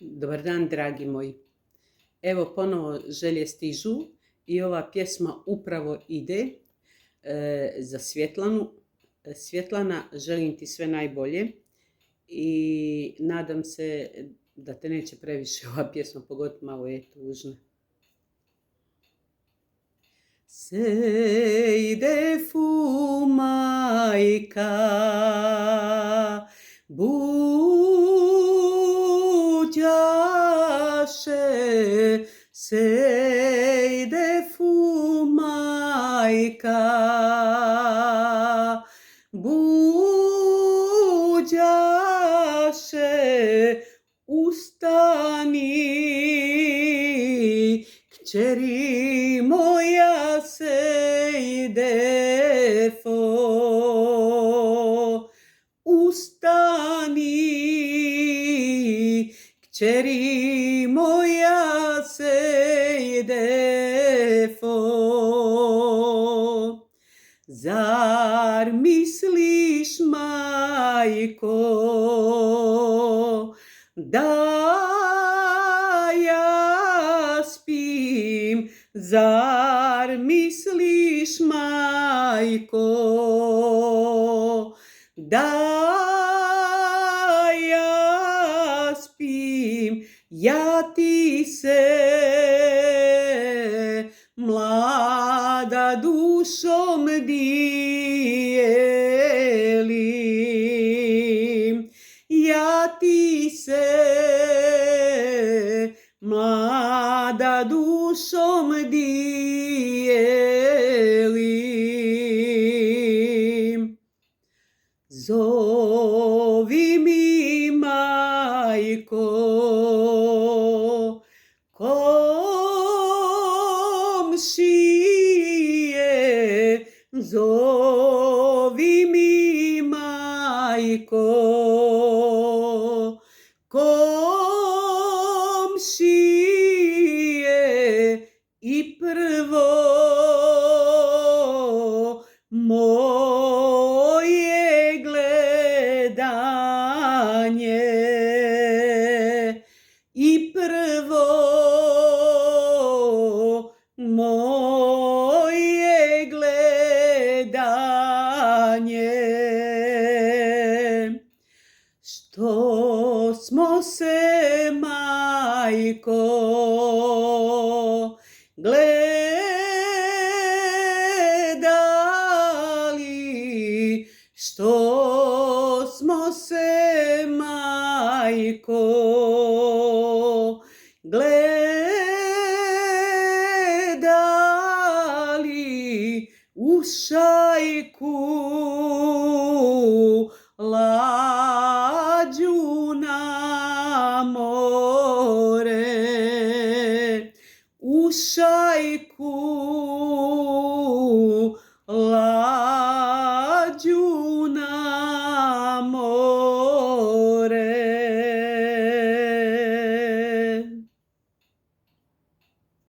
Dobar dan, dragi moji. Evo, ponovo želje stižu i ova pjesma upravo ide za Svjetlanu. Svjetlana, želim ti sve najbolje i nadam se da te neće previše ova pjesma pogoditi, malo je tužna. Sejde fu majka, buđaše, sejde fu majka, buđaše, ustani, kćeri moja sejde fo, ustani, kćeri moja sejde fo. Zar misliš, majko, da ja spim? Zar misliš, majko, da ja spim? Ja ti se mlada dušom dijelim, ja ti se mlada dušom dijelim. Zovi mi, majko, komšije, zovi mi, majko, komšije, i prvo moje gledanje, i prvo moje gledanje. Što smo se, majko, gledali, što smo se, majko, gledali u šajku lađu na more, u šajku lađu na